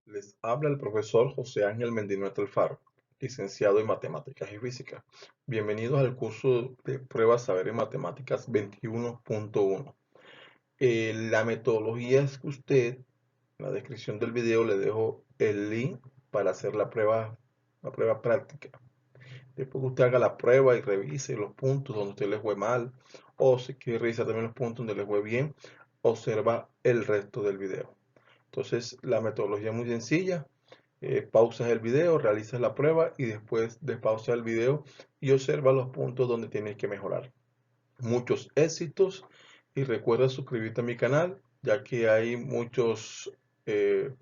Les habla el profesor José Ángel Mendino Alfaro, licenciado en Matemáticas y Física. Bienvenidos al curso de pruebas Saber en Matemáticas 21.1. La metodología es que usted, en la descripción del video le dejo el link para hacer la prueba práctica. Después que usted haga la prueba y revise los puntos donde usted le fue mal, o si quiere revisar también los puntos donde le fue bien, observa el resto del video. Entonces, la metodología es muy sencilla. Pausas el video, realizas la prueba y después despausa el video y observa los puntos donde tienes que mejorar. Muchos éxitos y recuerda suscribirte a mi canal, ya que hay muchos eh,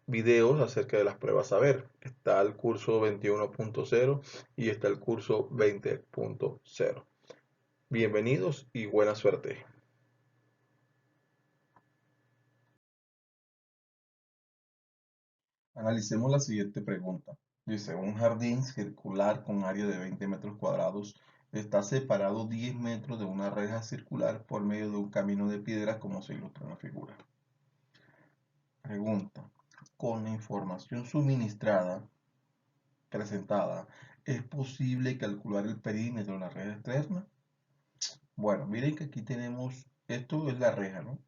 videos acerca de las pruebas a ver. Está el curso 21.0 y está el curso 20.0. Bienvenidos y buena suerte. Analicemos la siguiente pregunta. Dice, un jardín circular con área de 20 metros cuadrados está separado 10 metros de una reja circular por medio de un camino de piedra como se ilustra en la figura. Pregunta, con la información presentada, ¿es posible calcular el perímetro de la reja externa? Bueno, miren que aquí tenemos, esto es la reja, ¿no?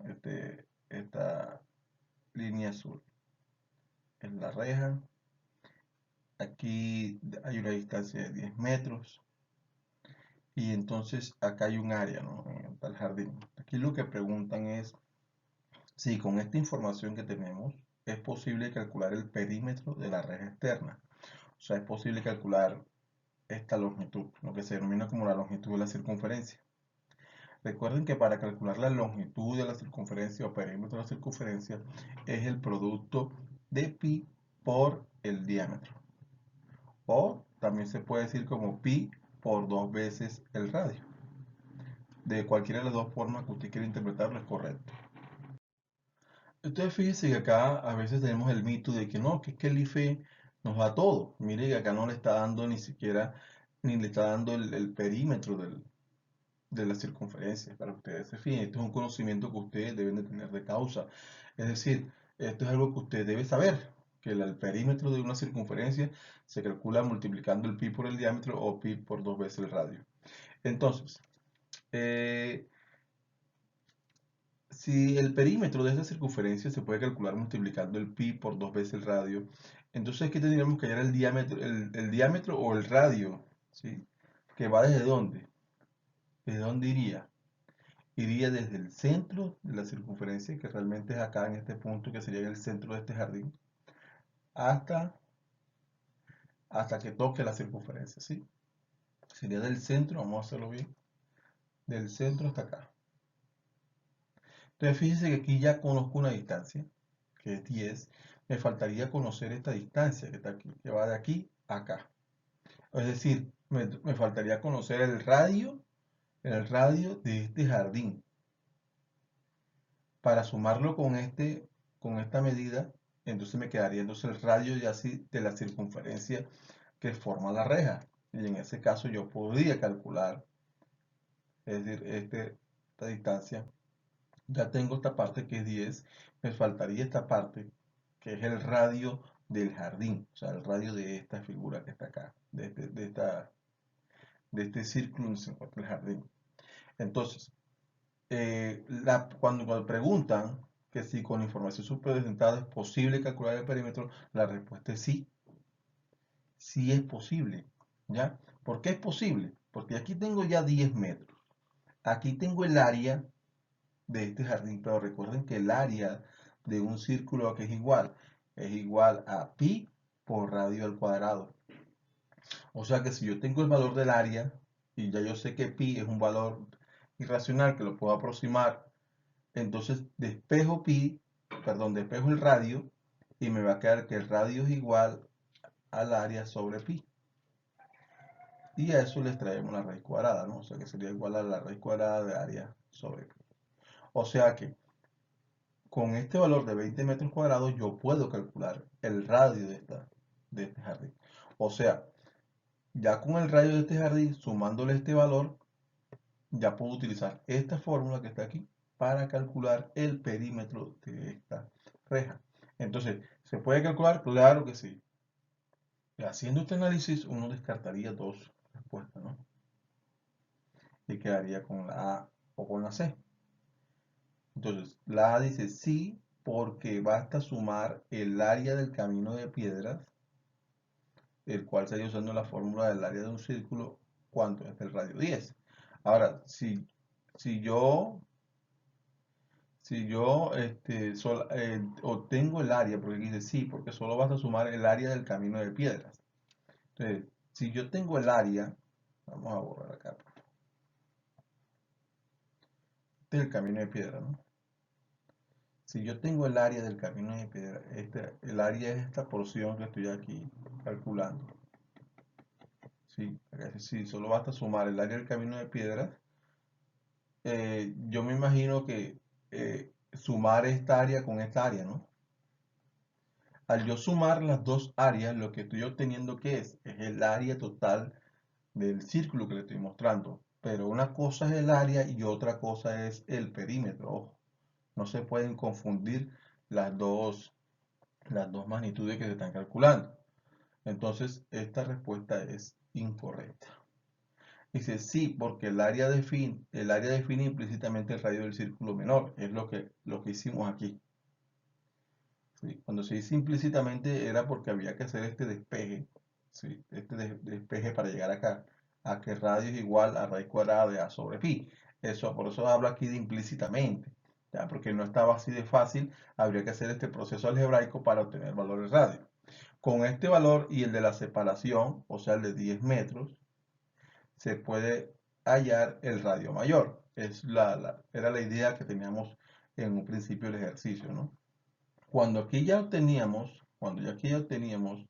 Esta línea azul es la reja. Aquí hay una distancia de 10 metros y entonces acá hay un área, ¿no? En el jardín. Aquí lo que preguntan es si con esta información que tenemos es posible calcular el perímetro de la reja externa. O sea, es posible calcular esta longitud, lo que se denomina como la longitud de la circunferencia. Recuerden que para calcular la longitud de la circunferencia o perímetro de la circunferencia es el producto de pi por el diámetro. O también se puede decir como pi por 2 veces el radio. De cualquiera de las dos formas que usted quiera interpretarlo es correcto. Entonces fíjese que acá a veces tenemos el mito de que no, que es que el IFE nos da todo. Mire que acá no le está dando ni siquiera, ni le está dando el perímetro de la circunferencia, para que ustedes se fijen. Esto es un conocimiento que ustedes deben de tener de causa. Es decir, esto es algo que usted debe saber, que el perímetro de una circunferencia se calcula multiplicando el pi por el diámetro o pi por 2 veces el radio. Entonces, eh, si el perímetro de esta circunferencia se puede calcular multiplicando el pi por 2 veces el radio, entonces ¿qué tendríamos que hallar el diámetro o el radio? ¿Sí? ¿Que va desde dónde? ¿Desde dónde iría? Iría desde el centro de la circunferencia, que realmente es acá en este punto, que sería el centro de este jardín, hasta, hasta que toque la circunferencia, ¿sí? Sería del centro, vamos a hacerlo bien, del centro hasta acá. Entonces fíjense que aquí ya conozco una distancia, que es 10. Me faltaría conocer esta distancia que está aquí, que va de aquí a acá. Es decir, me faltaría conocer el radio de este jardín. Para sumarlo con esta medida, entonces me quedaría entonces el radio ya así de la circunferencia que forma la reja. Y en ese caso yo podría calcular, es decir, esta distancia. Ya tengo esta parte que es 10, me faltaría esta parte que es el radio del jardín, o sea, el radio de esta figura que está acá, de este círculo donde se encuentra el jardín. Entonces, cuando preguntan que si con la información subpresentada es posible calcular el perímetro, la respuesta es sí, sí es posible, ¿ya? ¿Por qué es posible? Porque aquí tengo ya 10 metros, aquí tengo el área de este jardín, pero recuerden que el área de un círculo que es igual a pi por radio al cuadrado. O sea que si yo tengo el valor del área y ya yo sé que pi es un valor irracional que lo puedo aproximar, entonces despejo el radio y me va a quedar que el radio es igual al área sobre pi. Y a eso les traemos la raíz cuadrada, ¿no? O sea que sería igual a la raíz cuadrada de área sobre pi. O sea que con este valor de 20 metros cuadrados yo puedo calcular el radio de este jardín. O sea, ya con el radio de este jardín, sumándole este valor, ya puedo utilizar esta fórmula que está aquí para calcular el perímetro de esta reja. Entonces, ¿se puede calcular? Claro que sí. Y haciendo este análisis, uno descartaría dos respuestas, ¿no? Y quedaría con la A o con la C. Entonces, la A dice sí, porque basta sumar el área del camino de piedras, el cual se usando la fórmula del área de un círculo, ¿cuánto es el radio 10? Ahora, si yo, obtengo el área, porque dice sí, porque solo basta sumar el área del camino de piedras. Entonces, si yo tengo el área, vamos a borrar acá, este es el camino de piedra, ¿no? Si yo tengo el área del camino de piedra, el área es esta porción que estoy aquí calculando. Sí, sí, solo basta sumar el área del camino de piedras. Yo me imagino que sumar esta área con esta área, ¿no? Al yo sumar las dos áreas, lo que estoy obteniendo que es el área total del círculo que le estoy mostrando. Pero una cosa es el área y otra cosa es el perímetro. Ojo, no se pueden confundir las dos magnitudes que se están calculando. Entonces, esta respuesta es incorrecta. Dice sí, porque el área define implícitamente el radio del círculo menor. Es lo que hicimos aquí. ¿Sí? Cuando se dice implícitamente era porque había que hacer este despeje. ¿Sí? Este despeje para llegar acá. A que radio es igual a raíz cuadrada de a sobre pi. Por eso hablo aquí de implícitamente. ¿Ya? Porque no estaba así de fácil. Habría que hacer este proceso algebraico para obtener valor de radio. Con este valor y el de la separación, o sea, el de 10 metros, se puede hallar el radio mayor. Era la idea que teníamos en un principio del ejercicio, ¿no? Cuando ya aquí ya obteníamos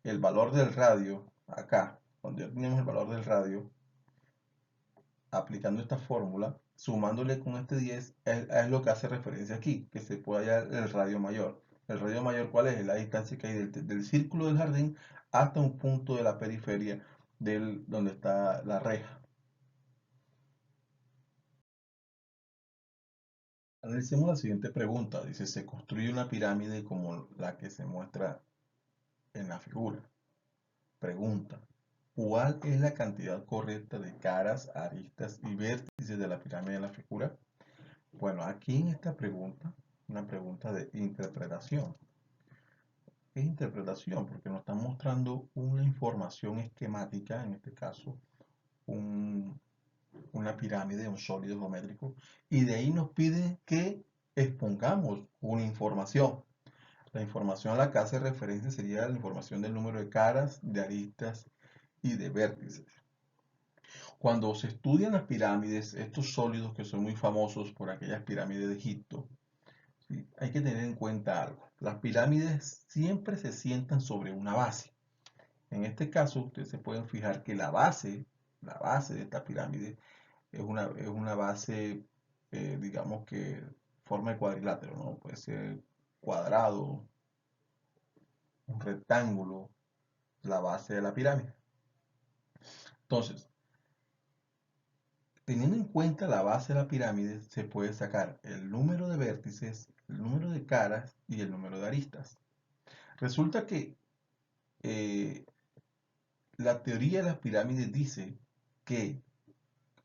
el valor del radio, acá, cuando ya teníamos el valor del radio, aplicando esta fórmula, sumándole con este 10, es lo que hace referencia aquí, que se puede hallar el radio mayor. ¿El radio mayor cuál es? Es la distancia que hay del círculo del jardín hasta un punto de la periferia donde está la reja. Analicemos la siguiente pregunta. Dice, se construye una pirámide como la que se muestra en la figura. Pregunta, ¿cuál es la cantidad correcta de caras, aristas y vértices de la pirámide de la figura? Bueno, aquí en esta pregunta, una pregunta de interpretación. ¿Qué es interpretación? Porque nos están mostrando una información esquemática, en este caso, una pirámide, un sólido geométrico, y de ahí nos pide que expongamos una información. La información a la que hace referencia sería la información del número de caras, de aristas y de vértices. Cuando se estudian las pirámides, estos sólidos que son muy famosos por aquellas pirámides de Egipto, ¿sí? Hay que tener en cuenta algo. Las pirámides siempre se sientan sobre una base. En este caso, ustedes se pueden fijar que la base de esta pirámide es una base, digamos que forma de cuadrilátero, ¿no? Puede ser cuadrado, un rectángulo, la base de la pirámide. Entonces, teniendo en cuenta la base de la pirámide, se puede sacar el número de vértices, el número de caras y el número de aristas. Resulta que eh, la teoría de las pirámides dice que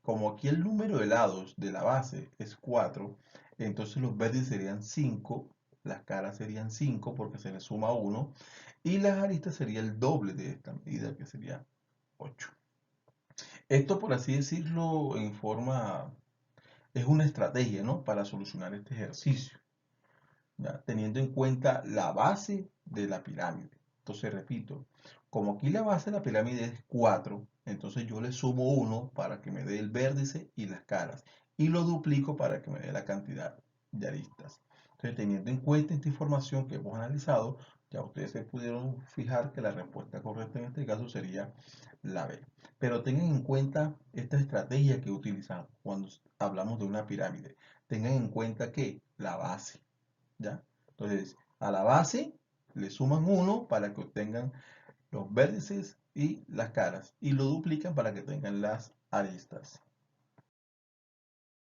como aquí el número de lados de la base es 4, entonces los vértices serían 5, las caras serían 5 porque se le suma 1 y las aristas sería el doble de esta medida que sería 8. Esto, por así decirlo, es una estrategia, ¿no? Para solucionar este ejercicio, ¿ya? Teniendo en cuenta la base de la pirámide. Entonces, repito, como aquí la base de la pirámide es 4, entonces yo le sumo 1 para que me dé el vértice y las caras. Y lo duplico para que me dé la cantidad de aristas. Entonces, teniendo en cuenta esta información que hemos analizado, ya ustedes se pudieron fijar que la respuesta correcta en este caso sería la B. Pero tengan en cuenta esta estrategia que utilizamos cuando hablamos de una pirámide. Tengan en cuenta que la base, ¿ya? Entonces, a la base le suman 1 para que obtengan los vértices y las caras y lo duplican para que tengan las aristas.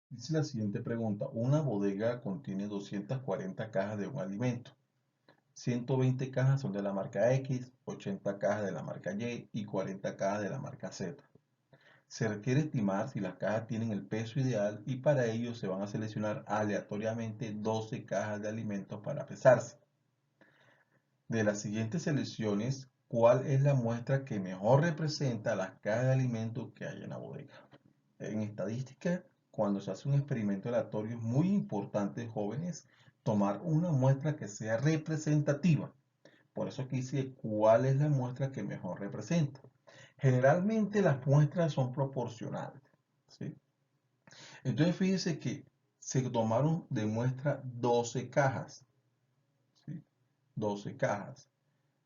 Dice la siguiente pregunta, una bodega contiene 240 cajas de un alimento. 120 cajas son de la marca X, 80 cajas de la marca Y y 40 cajas de la marca Z. Se requiere estimar si las cajas tienen el peso ideal y para ello se van a seleccionar aleatoriamente 12 cajas de alimentos para pesarse. De las siguientes selecciones, ¿cuál es la muestra que mejor representa las cajas de alimentos que hay en la bodega? En estadística, cuando se hace un experimento aleatorio, es muy importante, jóvenes, tomar una muestra que sea representativa. Por eso aquí dice cuál es la muestra que mejor representa. Generalmente las muestras son proporcionales, ¿sí? Entonces fíjese que se tomaron de muestra 12 cajas, ¿sí? 12 cajas.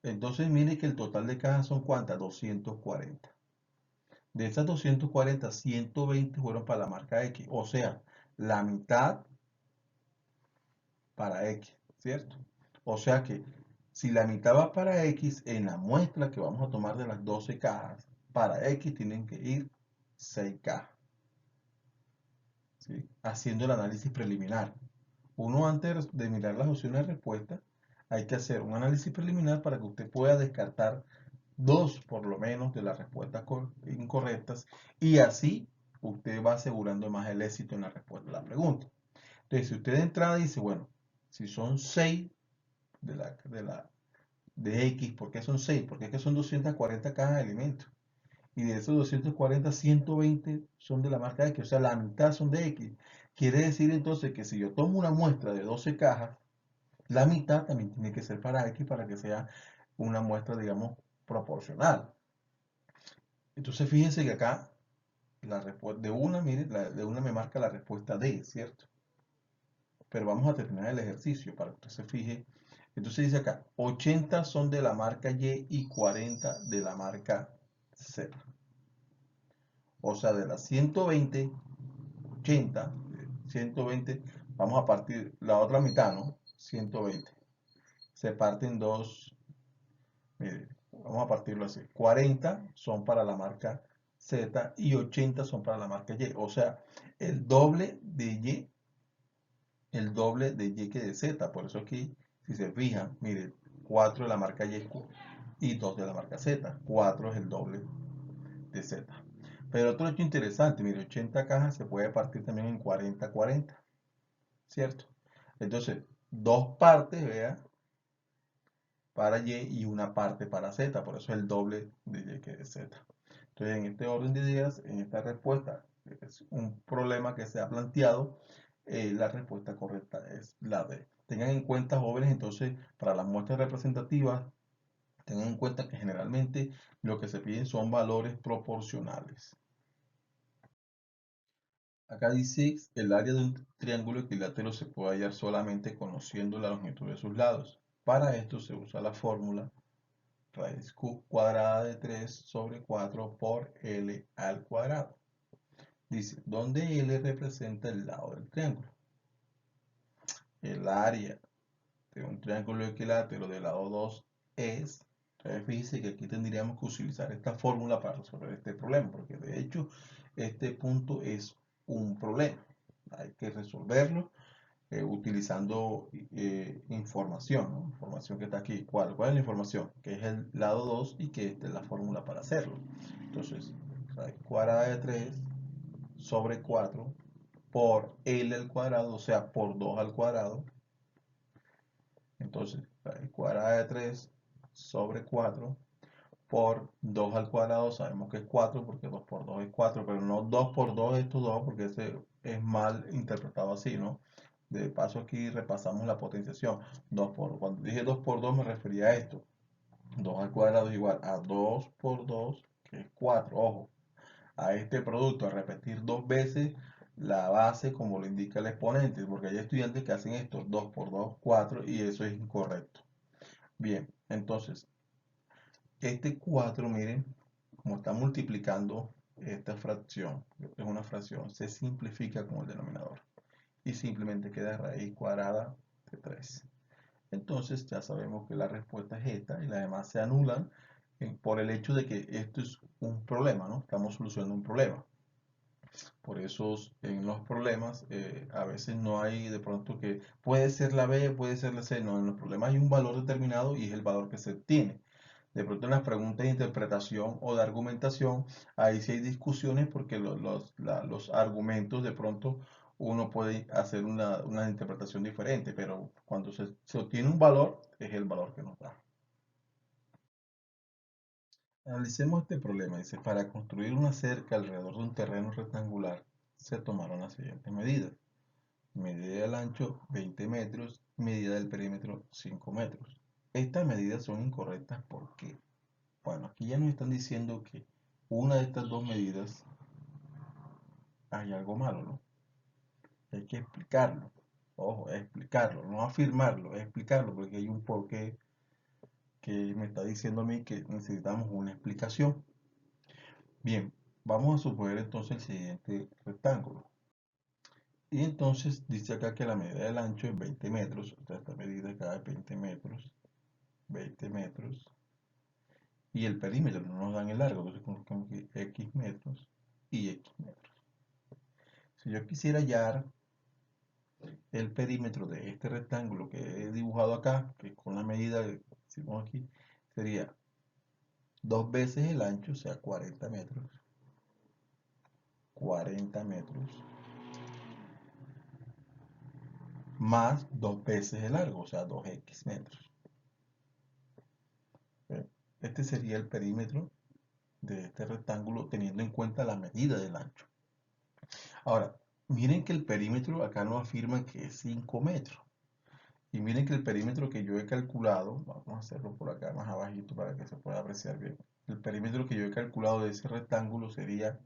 Entonces mire que el total de cajas son ¿cuántas? 240. De esas 240, 120 fueron para la marca X, o sea, la mitad para X, ¿cierto? O sea que si la mitad va para X, en la muestra que vamos a tomar de las 12 cajas, para X tienen que ir 6 cajas, ¿sí? Haciendo el análisis preliminar. Uno antes de mirar las opciones de respuesta, hay que hacer un análisis preliminar para que usted pueda descartar dos por lo menos de las respuestas incorrectas y así usted va asegurando más el éxito en la respuesta a la pregunta. Entonces, si usted de entrada dice, bueno, si son 6 de X, ¿por qué son 6? Porque es que son 240 cajas de alimentos. Y de esos 240, 120 son de la marca X, o sea, la mitad son de X. Quiere decir entonces que si yo tomo una muestra de 12 cajas, la mitad también tiene que ser para X para que sea una muestra, digamos, proporcional. Entonces fíjense que acá la respuesta de una, mire, de una me marca la respuesta D, ¿cierto? Pero vamos a terminar el ejercicio para que usted se fije. Entonces dice acá, 80 son de la marca Y y 40 de la marca Z. O sea, de las 120, 80, 120, vamos a partir la otra mitad, ¿no? 120. Se parten dos, mire, vamos a partirlo así. 40 son para la marca Z y 80 son para la marca Y. O sea, el doble de Y, el doble de Y que de Z. Por eso aquí, si se fijan, mire, 4 de la marca Y y 2 de la marca Z. 4 es el doble de Z. Pero otro hecho interesante, mire, 80 cajas se puede partir también en 40-40, ¿cierto? Entonces, dos partes, vea, para Y y una parte para Z, por eso es el doble de Y que de Z. Entonces, en este orden de ideas, en esta respuesta, es un problema que se ha planteado, la respuesta correcta es la D. Tengan en cuenta, jóvenes, entonces, para las muestras representativas, tengan en cuenta que generalmente lo que se piden son valores proporcionales. Acá dice, el área de un triángulo equilátero se puede hallar solamente conociendo la longitud de sus lados. Para esto se usa la fórmula raíz cuadrada de 3 sobre 4 por L al cuadrado. Dice, donde L representa el lado del triángulo. El área de un triángulo equilátero del lado 2 es, entonces fíjense que aquí tendríamos que utilizar esta fórmula para resolver este problema, porque de hecho este punto es un problema. Hay que resolverlo utilizando información, ¿no? Información que está aquí. ¿Cuál es la información? Que es el lado 2 y que esta es la fórmula para hacerlo. Entonces, raíz cuadrada de 3 sobre 4 por L al cuadrado, o sea, por 2 al cuadrado. Entonces, raíz cuadrada de 3 sobre 4 por 2 al cuadrado, sabemos que es 4 porque 2 por 2 es 4, pero no 2 por 2 esto 2 porque ese es mal interpretado así, ¿no? De paso aquí repasamos la potenciación. Cuando dije 2 por 2 me refería a esto. 2 al cuadrado es igual a 2 por 2, que es 4. Ojo, a este producto, a repetir dos veces la base como lo indica el exponente, porque hay estudiantes que hacen esto, 2 por 2, 4, y eso es incorrecto. Bien, entonces, este 4, miren, como está multiplicando esta fracción, es una fracción, se simplifica con el denominador y simplemente queda raíz cuadrada de 3. Entonces ya sabemos que la respuesta es esta y las demás se anulan por el hecho de que esto es un problema, ¿no? Estamos solucionando un problema. Por eso en los problemas a veces no hay de pronto que puede ser la B, puede ser la C, no, en los problemas hay un valor determinado y es el valor que se tiene. De pronto en las preguntas de interpretación o de argumentación, ahí sí hay discusiones porque los argumentos de pronto uno puede hacer una interpretación diferente, pero cuando se obtiene un valor, es el valor que nos da. Analicemos este problema. Dice, para construir una cerca alrededor de un terreno rectangular, se tomaron las siguientes medidas. Medida del ancho 20 metros, medida del perímetro 5 metros. Estas medidas son incorrectas porque, bueno, aquí ya nos están diciendo que una de estas dos medidas hay algo malo, ¿no? Hay que explicarlo. Ojo, explicarlo, no afirmarlo, explicarlo, porque hay un porqué que me está diciendo a mí que necesitamos una explicación. Bien, vamos a suponer entonces el siguiente rectángulo. Y entonces dice acá que la medida del ancho es 20 metros, o sea, esta medida acá es 20 metros, y el perímetro no nos dan el largo, entonces colocamos aquí X metros y X metros. Si yo quisiera hallar el perímetro de este rectángulo que he dibujado acá, que con la medida que hicimos aquí, sería dos veces el ancho, o sea, 40 metros, más dos veces el largo, o sea, 2x metros. Este sería el perímetro de este rectángulo teniendo en cuenta la medida del ancho. Ahora, miren que el perímetro acá nos afirma que es 5 metros. Y miren que el perímetro que yo he calculado, vamos a hacerlo por acá más abajito para que se pueda apreciar bien. El perímetro que yo he calculado de ese rectángulo sería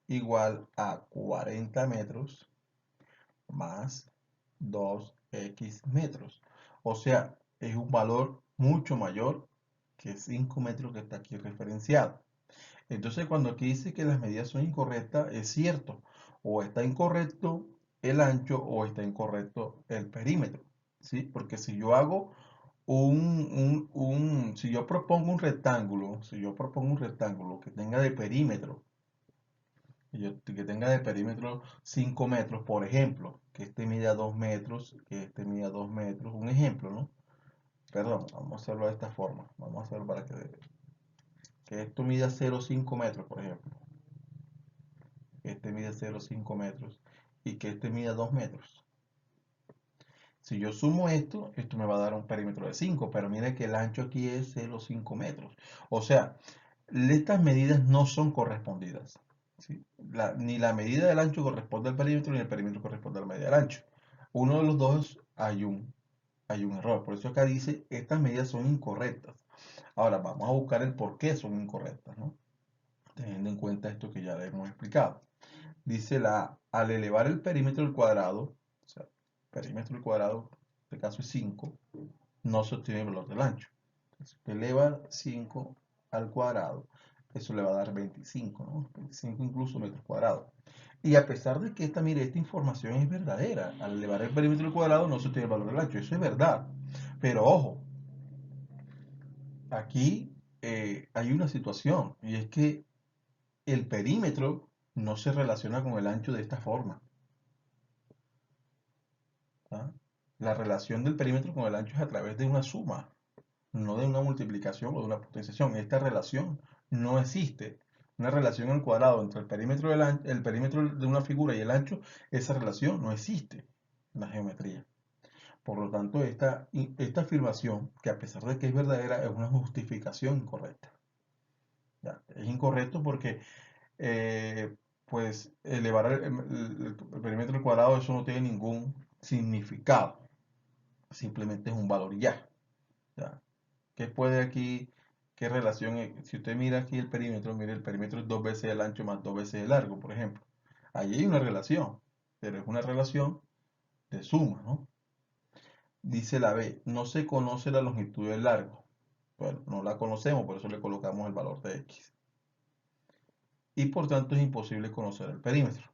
igual a 40 metros más 2x metros. O sea, es un valor mucho mayor que 5 metros que está aquí referenciado. Entonces, cuando aquí dice que las medidas son incorrectas, es cierto. O está incorrecto el ancho o está incorrecto el perímetro. ¿Sí? Porque si yo hago si yo propongo un rectángulo, que tenga de perímetro, que tenga de perímetro 5 metros, por ejemplo, que este mida 2 metros, que este mida 2 metros, un ejemplo, ¿no? Perdón, vamos a hacerlo de esta forma. Vamos a hacerlo para que esto mida 0,5 metros, por ejemplo. Que este mide 0,5 metros y que este mida 2 metros. Si yo sumo esto, esto me va a dar un perímetro de 5, pero mira que el ancho aquí es 0,5 metros. O sea, estas medidas no son correspondidas. ¿Sí? Ni la medida del ancho corresponde al perímetro, ni el perímetro corresponde a la medida del ancho. Uno de los dos hay un error. Por eso acá dice, estas medidas son incorrectas. Ahora, vamos a buscar el por qué son incorrectas, ¿no? Teniendo en cuenta esto que ya le hemos explicado. Dice al elevar el perímetro al cuadrado, o sea, perímetro al cuadrado, en este caso es 5, no se obtiene el valor del ancho. Entonces, usted eleva 5 al cuadrado, eso le va a dar 25, ¿no? 25 incluso metros cuadrados. Y a pesar de que mire, esta información es verdadera, al elevar el perímetro al cuadrado no se obtiene el valor del ancho, eso es verdad. Pero ojo, aquí hay una situación, y es que el perímetro no se relaciona con el ancho de esta forma. ¿Ah? La relación del perímetro con el ancho es a través de una suma, no de una multiplicación o de una potenciación. Esta relación no existe. Una relación al cuadrado entre el perímetro de una figura y el ancho, esa relación no existe en la geometría. Por lo tanto, esta afirmación, que a pesar de que es verdadera, es una justificación incorrecta. ¿Ya? Es incorrecto porque, pues, elevar el perímetro al cuadrado, eso no tiene ningún significado. Simplemente es un valor y ya. ¿Ya? ¿Qué puede aquí, qué relación? Si usted mira aquí el perímetro, mire, el perímetro es dos veces el ancho más dos veces el largo, por ejemplo. Allí hay una relación, pero es una relación de suma, ¿no? Dice la B, no se conoce la longitud del largo. Bueno, no la conocemos, por eso le colocamos el valor de X. Y por tanto es imposible conocer el perímetro.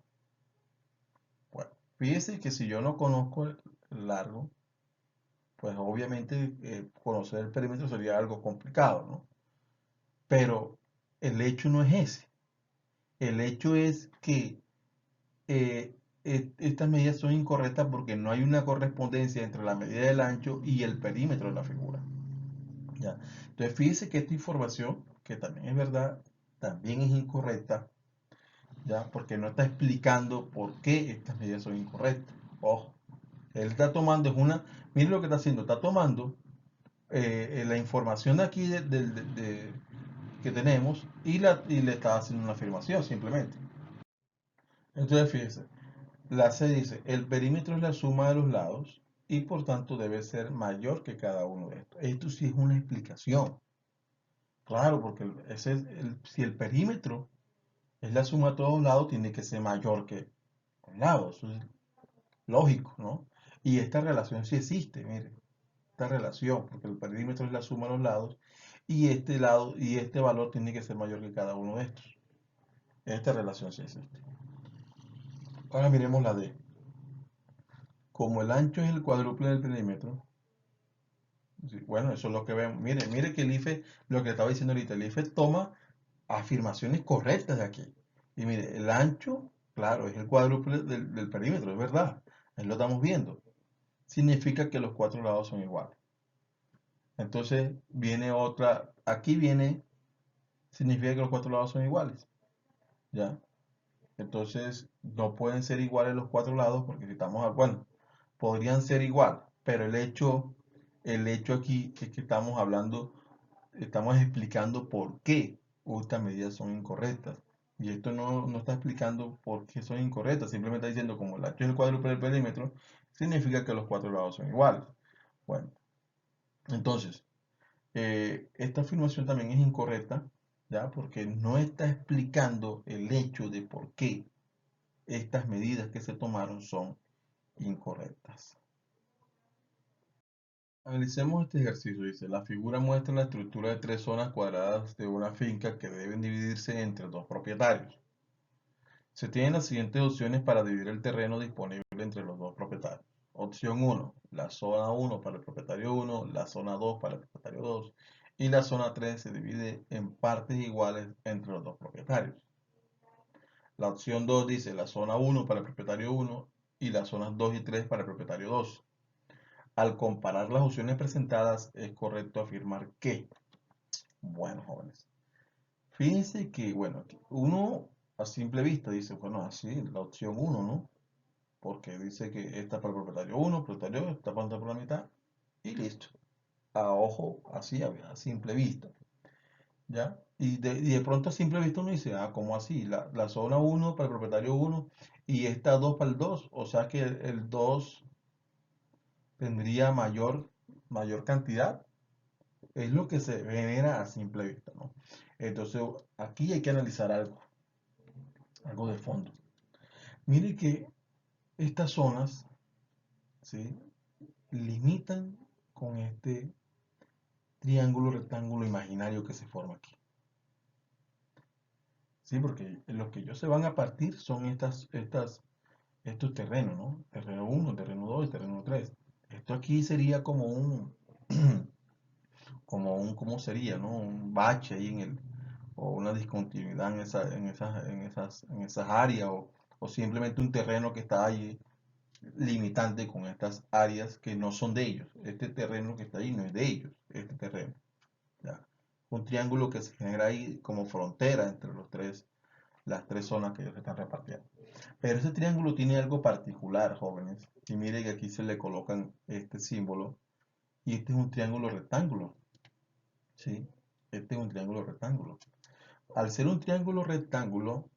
Bueno, fíjese que si yo no conozco el largo, pues obviamente conocer el perímetro sería algo complicado, ¿no? Pero el hecho no es ese. El hecho es que estas medidas son incorrectas porque no hay una correspondencia entre la medida del ancho y el perímetro de la figura. ¿Ya? Entonces, fíjese que esta información, que también es verdad, también es incorrecta, ¿ya? Porque no está explicando por qué estas medidas son incorrectas. Ojo, él está tomando, mire lo que está haciendo, está tomando la información de aquí que tenemos y le está haciendo una afirmación simplemente. Entonces, fíjese, la C dice, el perímetro es la suma de los lados y por tanto debe ser mayor que cada uno de estos. Esto sí es una explicación. Claro, porque si el perímetro es la suma de todos los lados, tiene que ser mayor que los lados. Eso es lógico, ¿no? Y esta relación sí existe, mire, esta relación, porque el perímetro es la suma de los lados y este lado y este valor tiene que ser mayor que cada uno de estos. Esta relación sí existe. Ahora miremos la D. Como el ancho es el cuádruple del perímetro, sí, bueno, eso es lo que vemos. Mire que el IFE, lo que estaba diciendo ahorita, el IFE toma afirmaciones correctas de aquí. Y mire, el ancho, claro, es el cuádruple del perímetro, es verdad. Ahí lo estamos viendo. Significa que los cuatro lados son iguales. Entonces viene otra, aquí viene, significa que los cuatro lados son iguales. ¿Ya? Entonces no pueden ser iguales los cuatro lados porque si estamos, bueno, podrían ser igual, pero el hecho aquí es que estamos hablando, estamos explicando por qué estas medidas son incorrectas. Y esto no está explicando por qué son incorrectas, simplemente está diciendo como el ancho es el cuádruple del perímetro, significa que los cuatro lados son iguales. Bueno, entonces, esta afirmación también es incorrecta, ¿ya? Porque no está explicando el hecho de por qué estas medidas que se tomaron son incorrectas. Analicemos este ejercicio. Dice, la figura muestra la estructura de tres zonas cuadradas de una finca que deben dividirse entre dos propietarios. Se tienen las siguientes opciones para dividir el terreno disponible entre los dos propietarios. Opción 1, la zona 1 para el propietario 1, la zona 2 para el propietario 2 y la zona 3 se divide en partes iguales entre los dos propietarios. La opción 2 dice la zona 1 para el propietario 1 y las zonas 2 y 3 para el propietario 2. Al comparar las opciones presentadas, es correcto afirmar que, bueno, jóvenes, fíjense que, bueno, uno a simple vista dice, bueno, así, la opción 1, ¿no? Porque dice que esta para el propietario 1, propietario 2, está para por la mitad y listo. A ojo, así, a simple vista, ¿ya? Y de pronto a simple vista uno dice, ah, ¿cómo así? La zona 1 para el propietario 1 y esta 2 para el 2, o sea que el 2 tendría mayor cantidad. Es lo que se genera a simple vista, ¿no? Entonces, aquí hay que analizar algo de fondo. Mire que estas zonas, ¿sí? Limitan con este triángulo rectángulo imaginario que se forma aquí. ¿Sí? Porque los que ellos se van a partir son estos terrenos, ¿no? Terreno 1, terreno 2 y terreno 3. Esto aquí sería como ¿cómo sería, no? Un bache ahí o una discontinuidad en esas áreas, o simplemente un terreno que está ahí limitante con estas áreas que no son de ellos. Este terreno que está ahí no es de ellos, este terreno. ¿Ya? Un triángulo que se genera ahí como frontera entre las tres zonas que ellos están repartiendo. Pero ese triángulo tiene algo particular, jóvenes. Y mire que aquí se le colocan este símbolo. Y este es un triángulo rectángulo. ¿Sí? Este es un triángulo rectángulo. Al ser un triángulo rectángulo,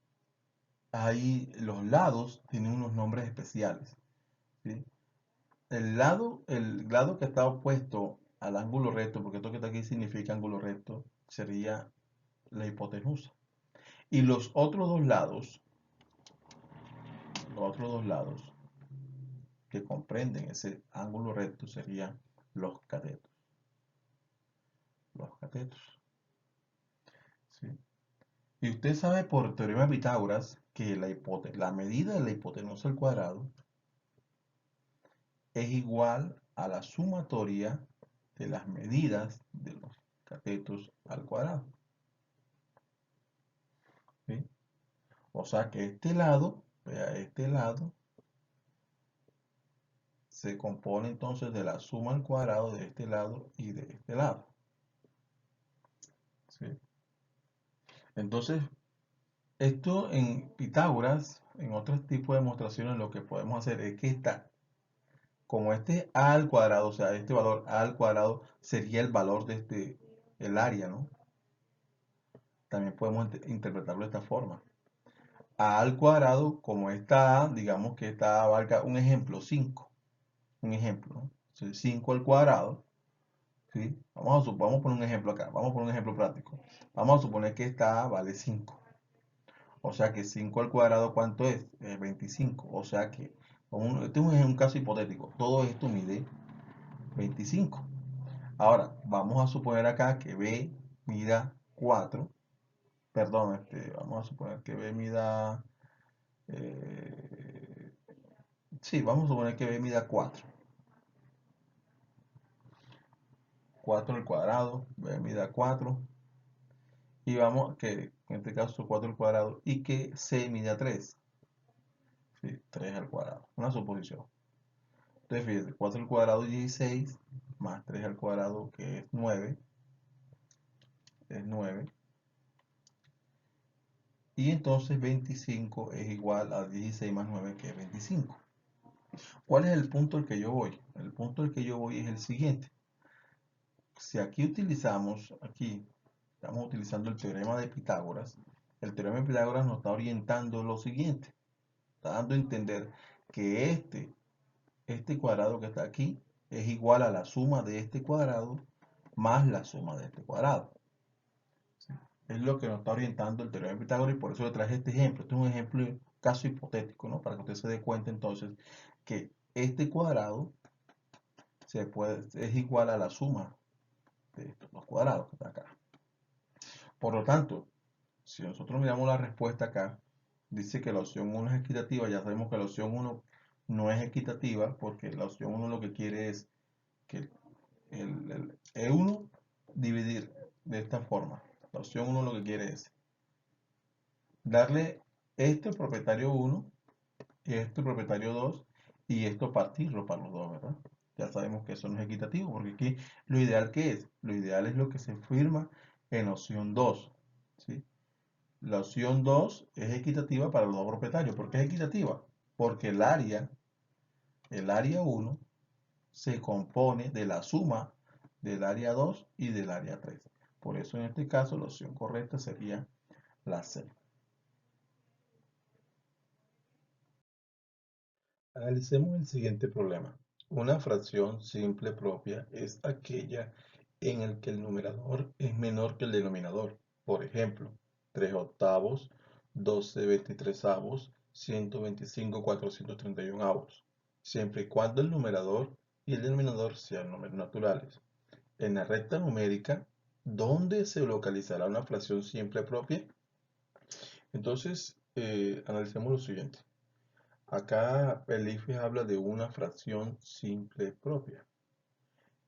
ahí los lados tienen unos nombres especiales. ¿Sí? El lado que está opuesto al ángulo recto, porque esto que está aquí significa ángulo recto, sería la hipotenusa. Y los otros dos lados que comprenden ese ángulo recto serían los catetos. Los catetos. ¿Sí? Y usted sabe por teorema de Pitágoras que la medida de la hipotenusa al cuadrado es igual a la sumatoria de las medidas de los catetos al cuadrado. ¿Sí? O sea que este lado, vea, este lado se compone entonces de la suma al cuadrado de este lado y de este lado. ¿Sí? Entonces, esto en Pitágoras, en otros tipos de demostraciones, lo que podemos hacer es que como este a al cuadrado, o sea, este valor a al cuadrado sería el valor de el área, ¿no? También podemos interpretarlo de esta forma. A al cuadrado, como esta A, digamos que esta A abarca un ejemplo, 5. Un ejemplo, ¿no? Entonces, 5 al cuadrado, ¿sí? Vamos a poner un ejemplo acá, vamos a poner un ejemplo práctico. Vamos a suponer que esta A vale 5. O sea que 5 al cuadrado, ¿cuánto es? 25. O sea que, este es un caso hipotético. Todo esto mide 25. Ahora, vamos a suponer acá que B mida 4. Perdón, vamos a suponer que B mida... eh, sí, vamos a suponer que B mida 4. 4 al cuadrado, B mida 4. Y vamos, que en este caso 4 al cuadrado. Y que C mida 3. Sí, 3 al cuadrado. Una suposición. Entonces, fíjate, 4 al cuadrado es 16, más 3 al cuadrado que es 9, y entonces 25 es igual a 16 más 9 que es 25. ¿Cuál es el punto al que yo voy? El punto al que yo voy es el siguiente. Si aquí estamos utilizando el teorema de Pitágoras, el teorema de Pitágoras nos está orientando lo siguiente, está dando a entender que este cuadrado que está aquí es igual a la suma de este cuadrado más la suma de este cuadrado. ¿Sí? Es lo que nos está orientando el teorema de Pitágoras y por eso le traje este ejemplo. Este es un ejemplo, un caso hipotético, ¿no? Para que usted se dé cuenta entonces que este cuadrado es igual a la suma de estos dos cuadrados que están acá. Por lo tanto, si nosotros miramos la respuesta acá, dice que la opción 1 es equitativa. Ya sabemos que la opción 1 no es equitativa porque la opción 1 lo que quiere es que el E1 dividir de esta forma. La opción 1 lo que quiere es darle esto al propietario 1 y esto al propietario 2 y esto partirlo para los dos, ¿verdad? Ya sabemos que eso no es equitativo porque aquí lo ideal que es, lo ideal es lo que se firma en opción 2, ¿sí? La opción 2 es equitativa para los dos propietarios. ¿Por qué es equitativa? Porque el área 1 se compone de la suma del área 2 y del área 3. Por eso en este caso la opción correcta sería la C. Analicemos el siguiente problema. Una fracción simple propia es aquella en la que el numerador es menor que el denominador. Por ejemplo, 3 octavos, 12 23avos, 125 431avos, siempre y cuando el numerador y el denominador sean números naturales. En la recta numérica, ¿dónde se localizará una fracción simple propia? Entonces, analicemos lo siguiente. Acá el IFES habla de una fracción simple propia.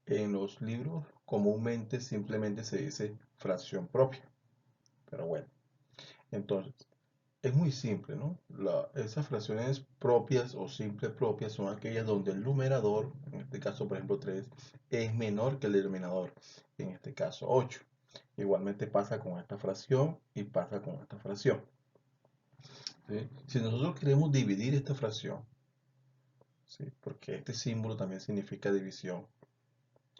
En los libros comúnmente simplemente se dice fracción propia. Pero bueno, entonces es muy simple, ¿no? Esas fracciones propias o simples propias son aquellas donde el numerador, en este caso por ejemplo 3, es menor que el denominador, en este caso 8. Igualmente pasa con esta fracción y pasa con esta fracción. ¿Sí? Si nosotros queremos dividir esta fracción, ¿sí? Porque este símbolo también significa división,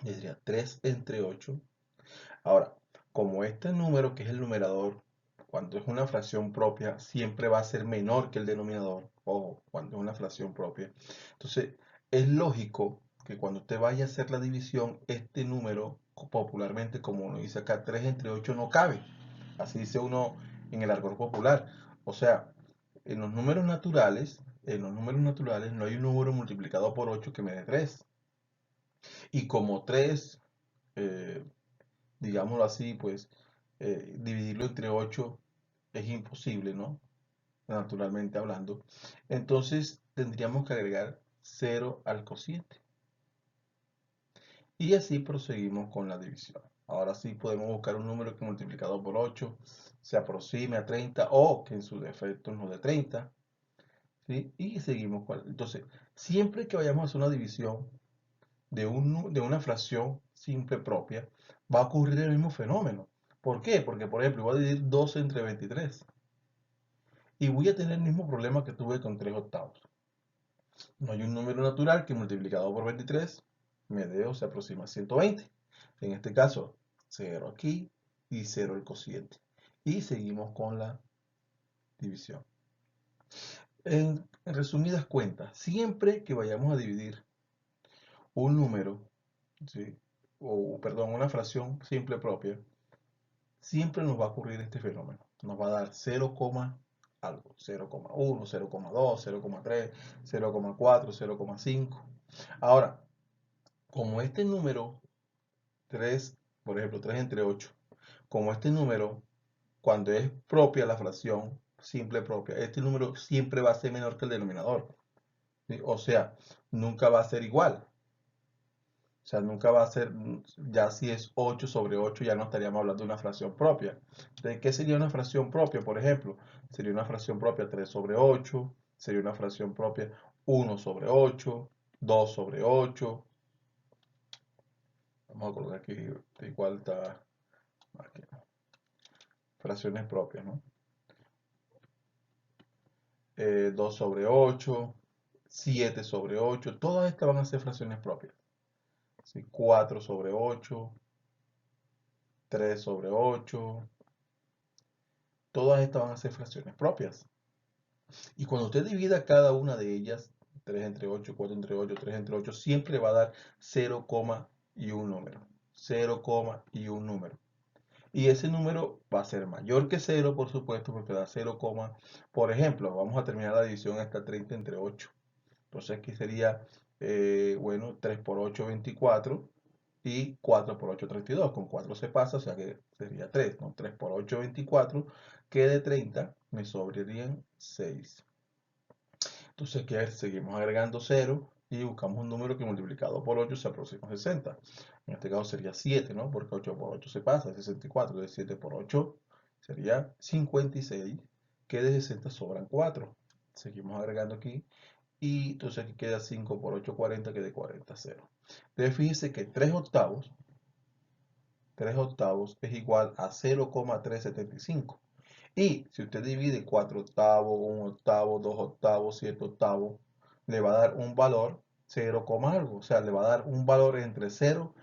sería 3 entre 8. Ahora, como este número que es el numerador, cuando es una fracción propia, siempre va a ser menor que el denominador, ojo, cuando es una fracción propia. Entonces, es lógico que cuando usted vaya a hacer la división, este número, popularmente, como uno dice acá, 3 entre 8 no cabe. Así dice uno en el argot popular. O sea, en los números naturales no hay un número multiplicado por 8 que me dé 3. Y como 3, eh, digámoslo así, pues dividirlo entre 8 es imposible, ¿no? Naturalmente hablando. Entonces tendríamos que agregar 0 al cociente. Y así proseguimos con la división. Ahora sí podemos buscar un número que multiplicado por 8 se aproxime a 30 o que en su defecto nos dé 30. ¿Sí? Y seguimos con... Entonces, siempre que vayamos a hacer una división de una fracción simple propia, va a ocurrir el mismo fenómeno. ¿Por qué? Porque, por ejemplo, voy a dividir 12 entre 23 y voy a tener el mismo problema que tuve con 3 octavos. No hay un número natural que multiplicado por 23 me dé o se aproxima a 120. En este caso, 0 aquí y 0 el cociente. Y seguimos con la división. En resumidas cuentas, siempre que vayamos a dividir un número, ¿sí? O perdón, una fracción simple propia, siempre nos va a ocurrir este fenómeno. Nos va a dar 0, algo, 0,1, 0,2, 0,3, 0,4, 0,5. Ahora, como este número 3, por ejemplo, 3 entre 8, como este número, cuando es propia la fracción simple propia, este número siempre va a ser menor que el denominador. ¿Sí? O sea, nunca va a ser igual. O sea, nunca va a ser, ya si es 8 sobre 8, ya no estaríamos hablando de una fracción propia. ¿De qué sería una fracción propia, por ejemplo? Sería una fracción propia 3 sobre 8, sería una fracción propia 1 sobre 8, 2 sobre 8. Vamos a colocar aquí, de igual está aquí, fracciones propias, ¿no? 2 sobre 8, 7 sobre 8, todas estas van a ser fracciones propias. ¿Sí? 4 sobre 8, 3 sobre 8, todas estas van a ser fracciones propias. Y cuando usted divida cada una de ellas, 3 entre 8, 4 entre 8, 3 entre 8, siempre va a dar 0, y un número. 0, y un número. Y ese número va a ser mayor que 0, por supuesto, porque da 0, por ejemplo, vamos a terminar la división hasta 30 entre 8. Entonces aquí sería, bueno, 3 por 8, 24 y 4 por 8, 32. Con 4 se pasa, o sea que sería 3, ¿no? 3 por 8, 24, que de 30 me sobrarían 6. Entonces, ¿qué es? Seguimos agregando 0 y buscamos un número que multiplicado por 8 se aproxima a 60. En este caso sería 7, ¿no? Porque 8 por 8 se pasa, 64. De 7 por 8 sería 56, que de 60 sobran 4. Seguimos agregando aquí. Y entonces aquí queda 5 por 8, 40, que de 40, 0. Entonces fíjense que 3 octavos es igual a 0,375. Y si usted divide 4 octavos, 1 octavo, 2 octavos, 7 octavos, le va a dar un valor 0, algo. O sea, le va a dar un valor entre 0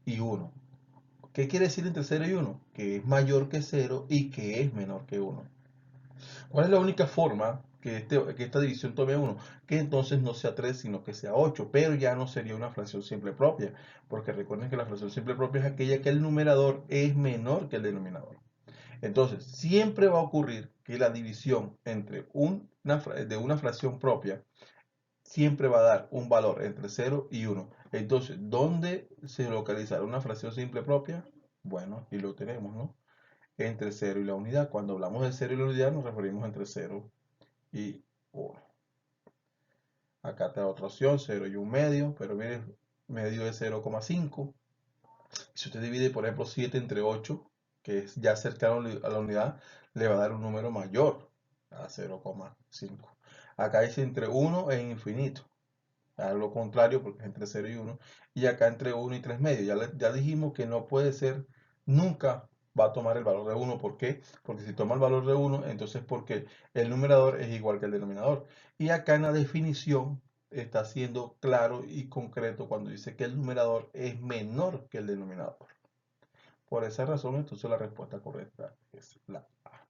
y 1. ¿Qué quiere decir entre 0 y 1? Que es mayor que 0 y que es menor que 1. ¿Cuál es la única forma que esta división tome 1? Que entonces no sea 3, sino que sea 8, pero ya no sería una fracción simple propia, porque recuerden que la fracción simple propia es aquella que el numerador es menor que el denominador. Entonces, siempre va a ocurrir que la división entre de una fracción propia siempre va a dar un valor entre 0 y 1. Entonces, ¿dónde se localizará una fracción simple propia? Bueno, aquí lo tenemos, ¿no? Entre 0 y la unidad. Cuando hablamos de 0 y la unidad nos referimos entre 0 y 1. Acá está otra opción, 0 y un medio, pero miren, medio es 0,5. Si usted divide, por ejemplo, 7 entre 8, que es ya cercano a la unidad, le va a dar un número mayor a 0,5. Acá es entre 1 e infinito. A lo contrario, porque es entre 0 y 1. Y acá entre 1 y 3 medios. Ya dijimos que no puede ser, nunca va a tomar el valor de 1. ¿Por qué? Porque si toma el valor de 1, entonces porque el numerador es igual que el denominador. Y acá en la definición está siendo claro y concreto cuando dice que el numerador es menor que el denominador. Por esa razón, entonces la respuesta correcta es la A.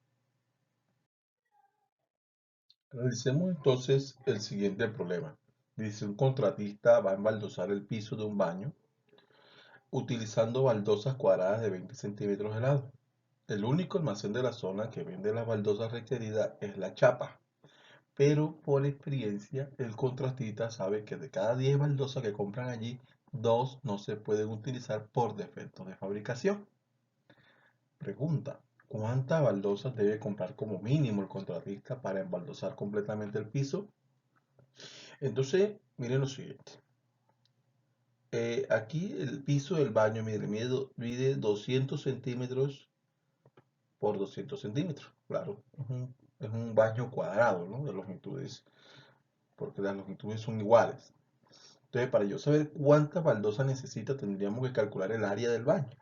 Analicemos entonces el siguiente problema. Dice, un contratista va a embaldosar el piso de un baño utilizando baldosas cuadradas de 20 centímetros de lado. El único almacén de la zona que vende las baldosas requeridas es la chapa, pero por experiencia el contratista sabe que de cada 10 baldosas que compran allí, 2 no se pueden utilizar por defectos de fabricación. Pregunta, ¿cuántas baldosas debe comprar como mínimo el contratista para embaldosar completamente el piso? Entonces, miren lo siguiente. aquí el piso del baño mide 200 centímetros por 200 centímetros. Claro, es un baño cuadrado, ¿no? De longitudes, porque las longitudes son iguales. Entonces, para yo saber cuántas baldosas necesita, tendríamos que calcular el área del baño.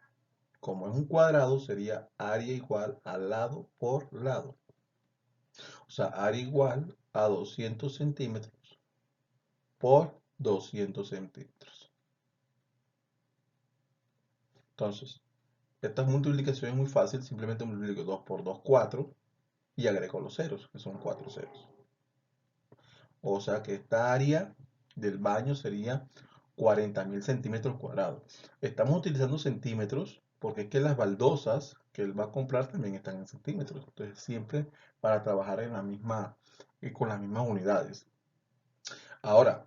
Como es un cuadrado, sería área igual a lado por lado. O sea, área igual a 200 centímetros por 200 centímetros. Entonces, esta multiplicación es muy fácil. Simplemente multiplico 2 por 2, 4. Y agrego los ceros, que son 4 ceros. O sea que esta área del baño sería 40.000 centímetros cuadrados. Estamos utilizando centímetros porque es que las baldosas que él va a comprar también están en centímetros. Entonces siempre para trabajar en la misma y con las mismas unidades. Ahora,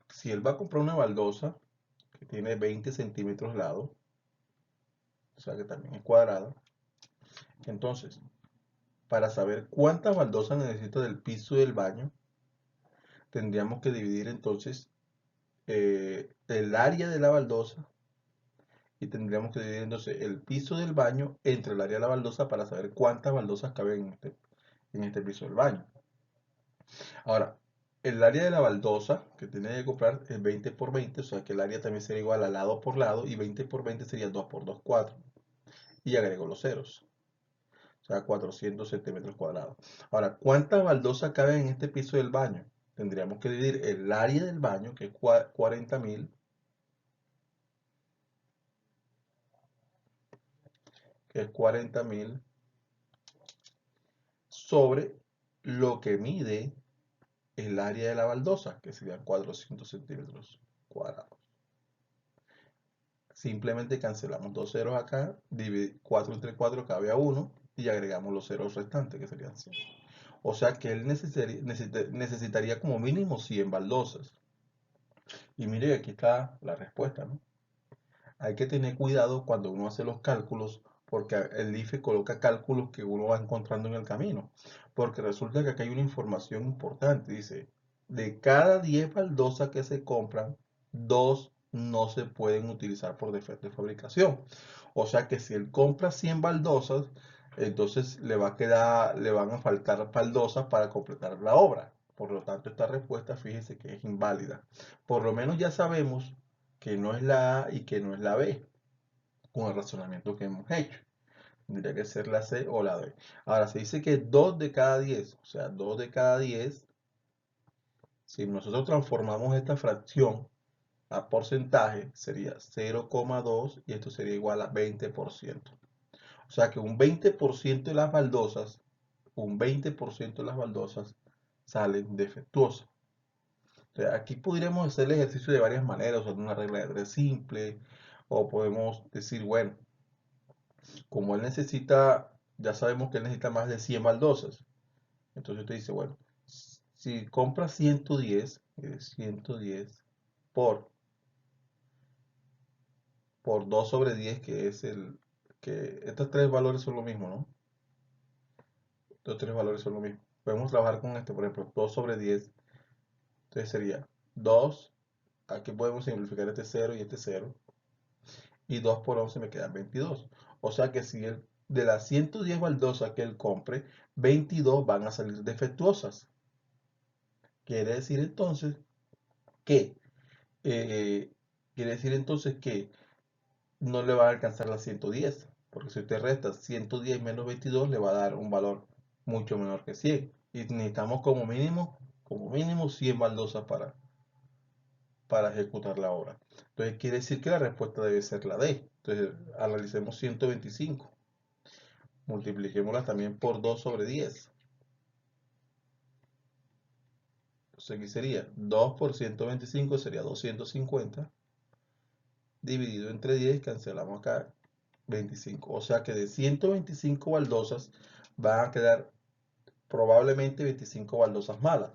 si él va a comprar una baldosa que tiene 20 centímetros de lado, o sea que también es cuadrada, entonces para saber cuántas baldosas necesita del piso del baño, tendríamos que dividir entonces el área de la baldosa y tendríamos que dividir entonces el piso del baño entre el área de la baldosa para saber cuántas baldosas caben en este piso del baño. Ahora, el área de la baldosa que tiene que comprar es 20 por 20, o sea que el área también sería igual a lado por lado, y 20 por 20 sería 2 por 2, 4. Y agrego los ceros, o sea 400 centímetros cuadrados. Ahora, ¿cuántas baldosas caben en este piso del baño? Tendríamos que dividir el área del baño, que es 40.000, sobre lo que mide el área de la baldosa, que serían 400 centímetros cuadrados. Simplemente cancelamos dos ceros acá, 4 entre 4 cabe a 1 y agregamos los ceros restantes, que serían 100. O sea que él necesitaría como mínimo 100 baldosas. Y mire, aquí está la respuesta, ¿no? Hay que tener cuidado cuando uno hace los cálculos, porque el IFE coloca cálculos que uno va encontrando en el camino. Porque resulta que acá hay una información importante. Dice, de cada 10 baldosas que se compran, 2 no se pueden utilizar por defecto de fabricación. O sea que si él compra 100 baldosas, entonces le van a faltar baldosas para completar la obra. Por lo tanto, esta respuesta, fíjese que es inválida. Por lo menos ya sabemos que no es la A y que no es la B, con el razonamiento que hemos hecho. Tendría que ser la C o la D. Ahora, se dice que 2 de cada 10, o sea, 2 de cada 10, si nosotros transformamos esta fracción a porcentaje, sería 0,2 y esto sería igual a 20%. O sea que un 20% de las baldosas, salen defectuosas. Aquí podríamos hacer el ejercicio de varias maneras, usando una regla de 3 simple, o podemos decir, bueno, como él necesita, ya sabemos que él necesita más de 100 baldosas. Entonces usted dice, bueno, si compra 110, 110 por, por 2 sobre 10, que es que estos tres valores son lo mismo, ¿no? Estos tres valores son lo mismo. Podemos trabajar con este, por ejemplo, 2 sobre 10. Entonces sería 2, aquí podemos simplificar este 0 y este 0. Y 2 por 11 me quedan 22. O sea que si él, de las 110 baldosas que él compre, 22 van a salir defectuosas. Quiere decir entonces que, eh, quiere decir entonces que no le va a alcanzar las 110. Porque si usted resta 110 menos 22, le va a dar un valor mucho menor que 100. Y necesitamos como mínimo 100 baldosas para ejecutar la obra. Entonces quiere decir que la respuesta debe ser la D. Entonces analicemos 125. Multipliquémoslas también por 2 sobre 10. Entonces aquí sería 2 por 125 sería 250. Dividido entre 10, cancelamos acá 25. O sea que de 125 baldosas van a quedar probablemente 25 baldosas malas.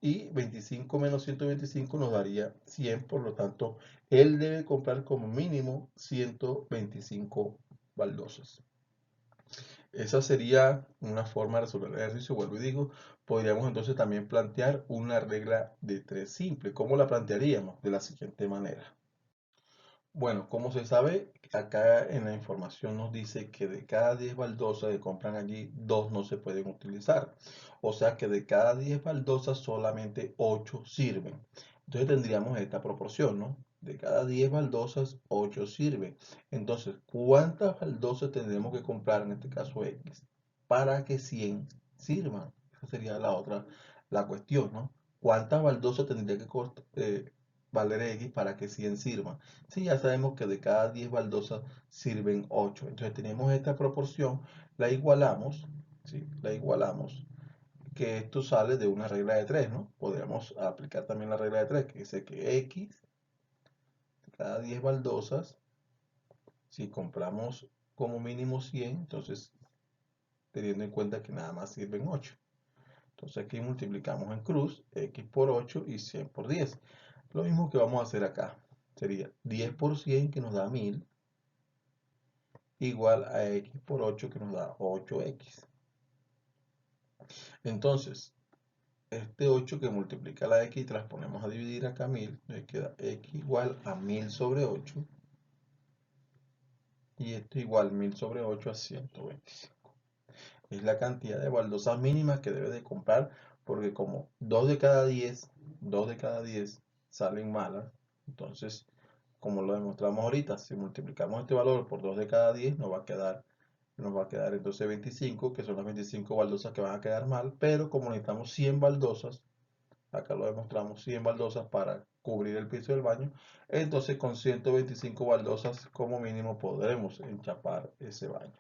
Y 25 menos 125 nos daría 100. Por lo tanto, él debe comprar como mínimo 125 baldosas. Esa sería una forma de resolver el ejercicio. Vuelvo y digo, podríamos entonces también plantear una regla de 3 simple. ¿Cómo la plantearíamos? De la siguiente manera. Bueno, como se sabe, acá en la información nos dice que de cada 10 baldosas que compran allí, 2 no se pueden utilizar. O sea que de cada 10 baldosas solamente 8 sirven. Entonces tendríamos esta proporción, ¿no? De cada 10 baldosas, 8 sirven. Entonces, ¿cuántas baldosas tendremos que comprar, en este caso X, para que 100 sirvan? Esa sería la otra, la cuestión, ¿no? ¿Cuántas baldosas tendría que valer X para que 100 sirvan? Si ya sabemos que de cada 10 baldosas sirven 8. Entonces tenemos esta proporción, la igualamos, ¿sí? La igualamos, que esto sale de una regla de 3, ¿no? Podríamos aplicar también la regla de 3, que dice que X, de cada 10 baldosas, si compramos como mínimo 100, entonces teniendo en cuenta que nada más sirven 8. Entonces aquí multiplicamos en cruz, X por 8 y 100 por 10. Lo mismo que vamos a hacer acá. Sería 10 por 100 que nos da 1000 igual a X por 8 que nos da 8X. Entonces, este 8 que multiplica la X, transponemos a dividir acá 1000, nos queda X igual a 1000 sobre 8 y esto igual 1000 sobre 8 a 125. Es la cantidad de baldosas mínimas que debe de comprar, porque como 2 de cada 10 salen malas, entonces, como lo demostramos ahorita, si multiplicamos este valor por 2 de cada 10, nos va a quedar entonces 25, que son las 25 baldosas que van a quedar mal, pero como necesitamos 100 baldosas, acá lo demostramos, 100 baldosas para cubrir el piso del baño, entonces con 125 baldosas como mínimo podremos enchapar ese baño.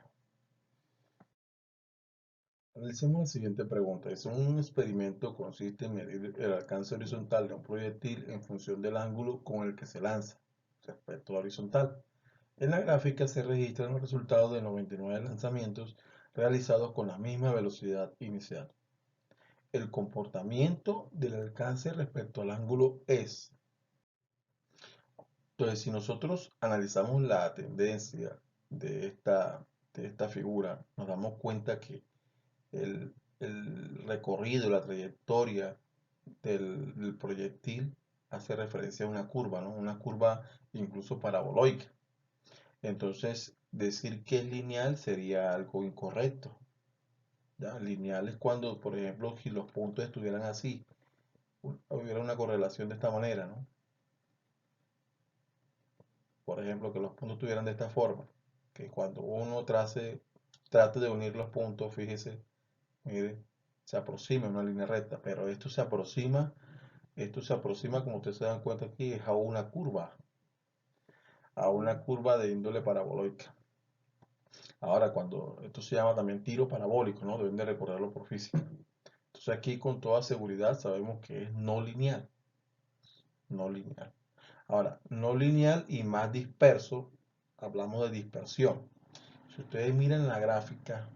Analicemos la siguiente pregunta. Es un experimento, consiste en medir el alcance horizontal de un proyectil en función del ángulo con el que se lanza respecto a la horizontal. En la gráfica se registran los resultados de 99 lanzamientos realizados con la misma velocidad inicial. El comportamiento del alcance respecto al ángulo es. Entonces, si nosotros analizamos la tendencia de esta figura, nos damos cuenta que el recorrido, la trayectoria del proyectil hace referencia a una curva, ¿no? Una curva incluso paraboloica. Entonces, decir que es lineal sería algo incorrecto. ¿Ya? Lineal es cuando, por ejemplo, si los puntos estuvieran así, hubiera una correlación de esta manera, ¿no? Por ejemplo, que los puntos estuvieran de esta forma, que cuando uno trate de unir los puntos, fíjese, mire, se aproxima a una línea recta, pero esto se aproxima, como ustedes se dan cuenta aquí, es a una curva de índole parabólica. Ahora, cuando esto se llama también tiro parabólico, ¿no? Deben de recordarlo por física. Entonces aquí con toda seguridad sabemos que es no lineal, no lineal. Ahora, no lineal y más disperso, hablamos de dispersión. Si ustedes miran la gráfica,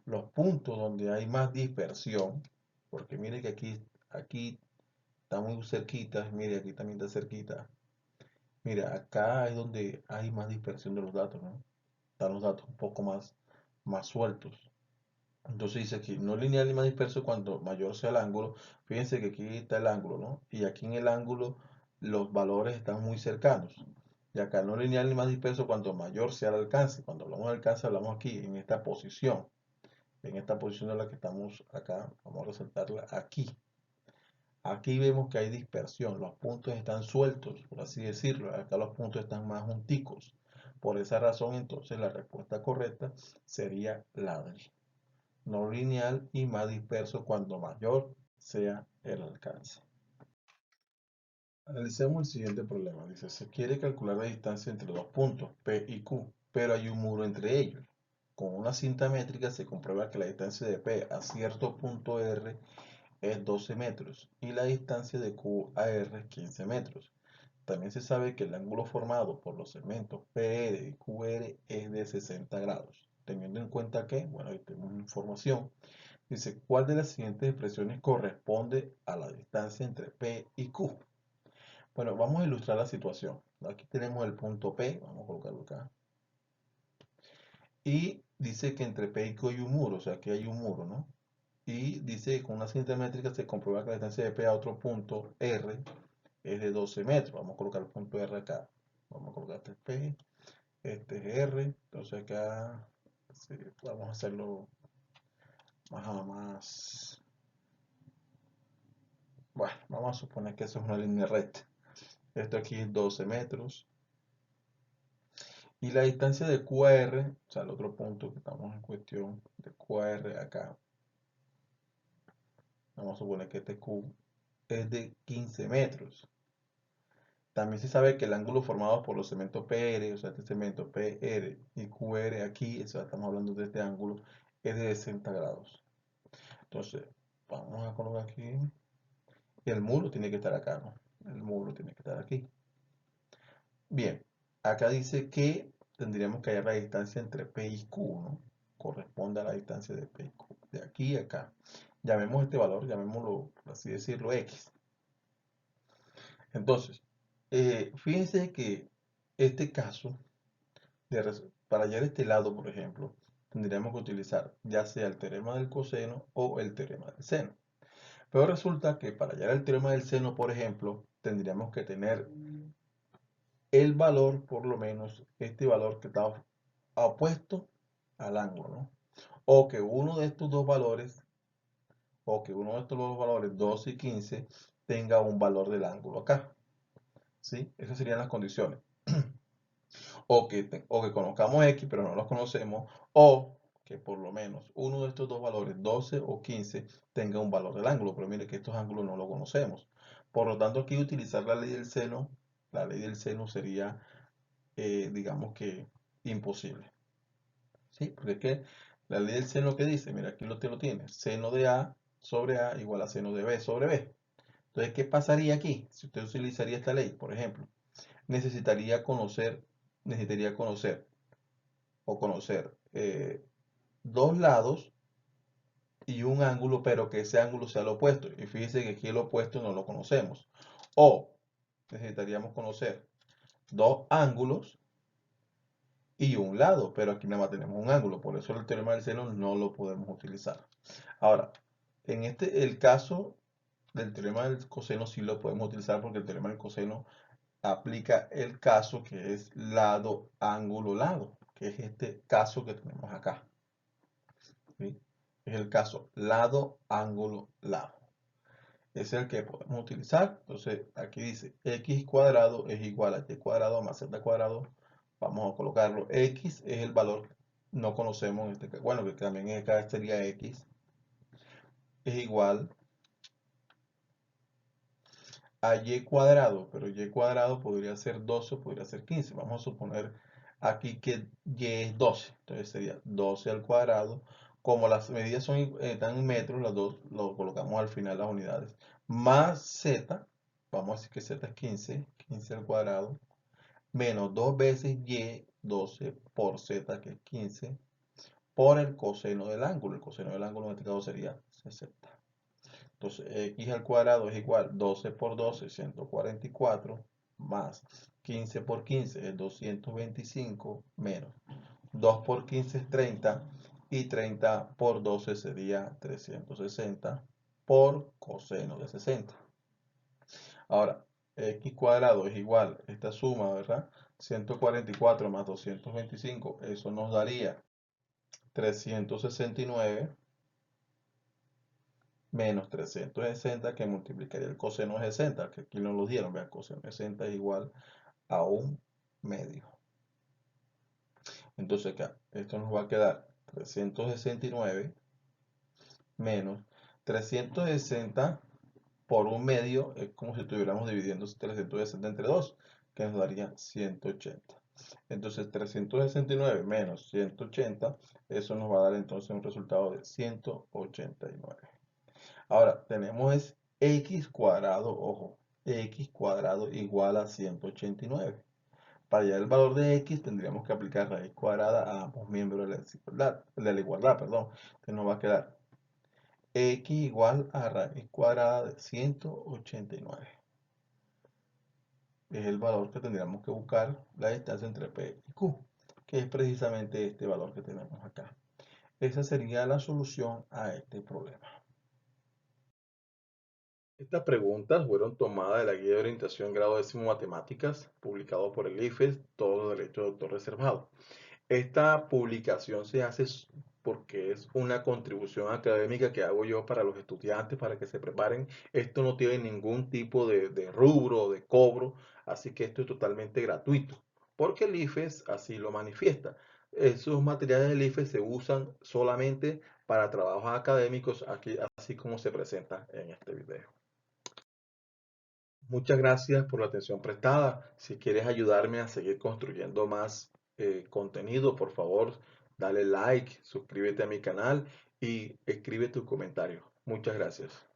los puntos donde hay más dispersión, porque miren que aquí está muy cerquita, mire, aquí también está cerquita. Mira, acá es donde hay más dispersión de los datos, ¿no? Están los datos un poco más sueltos. Entonces dice aquí, no lineal y más disperso cuanto mayor sea el ángulo. Fíjense que aquí está el ángulo, ¿no? Y aquí en el ángulo los valores están muy cercanos. Y acá no lineal ni más disperso cuanto mayor sea el alcance. Cuando hablamos de alcance hablamos aquí en esta posición. En esta posición en la que estamos acá, vamos a resaltarla aquí. Aquí vemos que hay dispersión, los puntos están sueltos, por así decirlo. Acá los puntos están más junticos. Por esa razón, entonces, la respuesta correcta sería la D. No lineal y más disperso cuando mayor sea el alcance. Analicemos el siguiente problema. Dice, se quiere calcular la distancia entre dos puntos, P y Q, pero hay un muro entre ellos. Con una cinta métrica se comprueba que la distancia de P a cierto punto R es 12 metros y la distancia de Q a R es 15 metros. También se sabe que el ángulo formado por los segmentos PR y QR es de 60 grados. Teniendo en cuenta que, bueno, ahí tenemos información. Dice, ¿cuál de las siguientes expresiones corresponde a la distancia entre P y Q? Bueno, vamos a ilustrar la situación. Aquí tenemos el punto P, vamos a colocarlo acá. Y dice que entre P y Q hay un muro, o sea, aquí hay un muro, ¿no? Y dice que con una cinta métrica se comprueba que la distancia de P a otro punto R es de 12 metros. Vamos a colocar el punto R acá. Vamos a colocar este P, este es R. Entonces acá sí, vamos a hacerlo más. Bueno, vamos a suponer que eso es una línea recta. Esto aquí es 12 metros. Y la distancia de QR, o sea, el otro punto que estamos en cuestión de QR acá, vamos a suponer que este Q es de 15 metros. También se sabe que el ángulo formado por los segmentos PR, o sea, este segmento PR y QR aquí, o sea, estamos hablando de este ángulo, es de 60 grados. Entonces, vamos a colocar aquí. Y el muro tiene que estar acá, ¿no? El muro tiene que estar aquí. Bien, acá dice que tendríamos que hallar la distancia entre P y Q, ¿no? Corresponde a la distancia de P y Q, de aquí a acá. Llamemos este valor, llamémoslo, por así decirlo, X. Entonces, fíjense que este caso, para hallar este lado, por ejemplo, tendríamos que utilizar ya sea el teorema del coseno o el teorema del seno. Pero resulta que para hallar el teorema del seno, por ejemplo, tendríamos que tener el valor, por lo menos, este valor que está opuesto al ángulo, ¿no? O que uno de estos dos valores, 12 y 15, tenga un valor del ángulo acá, ¿sí? Esas serían las condiciones. O que conozcamos X, pero no los conocemos, o que por lo menos uno de estos dos valores, 12 o 15, tenga un valor del ángulo, pero mire que estos ángulos no lo conocemos. Por lo tanto, aquí utilizar la ley del seno sería, digamos que, imposible. ¿Sí? Porque es que la ley del seno que dice, mira, aquí te lo tienes, seno de A sobre A igual a seno de B sobre B. Entonces, ¿qué pasaría aquí? Si usted utilizaría esta ley, por ejemplo, necesitaría conocer o conocer dos lados y un ángulo, pero que ese ángulo sea el opuesto. Y fíjese que aquí el opuesto no lo conocemos. O necesitaríamos conocer dos ángulos y un lado, pero aquí nada más tenemos un ángulo, por eso el teorema del seno no lo podemos utilizar. Ahora, el caso del teorema del coseno sí lo podemos utilizar porque el teorema del coseno aplica el caso que es lado, ángulo, lado, que es este caso que tenemos acá. ¿Sí? Es el caso lado, ángulo, lado. Es el que podemos utilizar. Entonces, aquí dice x cuadrado es igual a y cuadrado más z cuadrado. Vamos a colocarlo. X es el valor que no conocemos. Bueno, que también acá sería x. Es igual a y cuadrado. Pero y cuadrado podría ser 12 o podría ser 15. Vamos a suponer aquí que y es 12. Entonces sería 12 al cuadrado. Como las medidas están en metros, las dos lo colocamos al final las unidades. Más z, vamos a decir que z es 15, 15 al cuadrado, menos 2 veces y, 12 por z, que es 15, por el coseno del ángulo. El coseno del ángulo en este caso sería 60. Entonces, x al cuadrado es igual 12 por 12, 144, más 15 por 15 es 225, menos 2 por 15 es 30 y 30 por 12 sería 360 por coseno de 60. Ahora, x cuadrado es igual, esta suma, ¿verdad? 144 más 225, eso nos daría 369 menos 360 que multiplicaría el coseno de 60, que aquí nos lo dieron, vean, coseno de 60 es igual a un medio. Entonces acá, esto nos va a quedar 369 menos 360 por un medio, es como si estuviéramos dividiendo 360 entre 2, que nos daría 180. Entonces 369 menos 180, eso nos va a dar entonces un resultado de 189. Ahora, tenemos es x cuadrado, ojo, x cuadrado igual a 189. Para hallar el valor de x tendríamos que aplicar raíz cuadrada a ambos miembros de la igualdad, perdón. Entonces nos va a quedar x igual a raíz cuadrada de 189. Es el valor que tendríamos que buscar, la distancia entre P y Q, que es precisamente este valor que tenemos acá. Esa sería la solución a este problema. Estas preguntas fueron tomadas de la Guía de Orientación Grado Décimo Matemáticas, publicado por el IFES, todos los derechos de autor reservados. Esta publicación se hace porque es una contribución académica que hago yo para los estudiantes, para que se preparen. Esto no tiene ningún tipo de rubro o de cobro, así que esto es totalmente gratuito, porque el IFES así lo manifiesta. Esos materiales del IFES se usan solamente para trabajos académicos, aquí, así como se presenta en este video. Muchas gracias por la atención prestada. Si quieres ayudarme a seguir construyendo más contenido, por favor, dale like, suscríbete a mi canal y escribe tu comentario. Muchas gracias.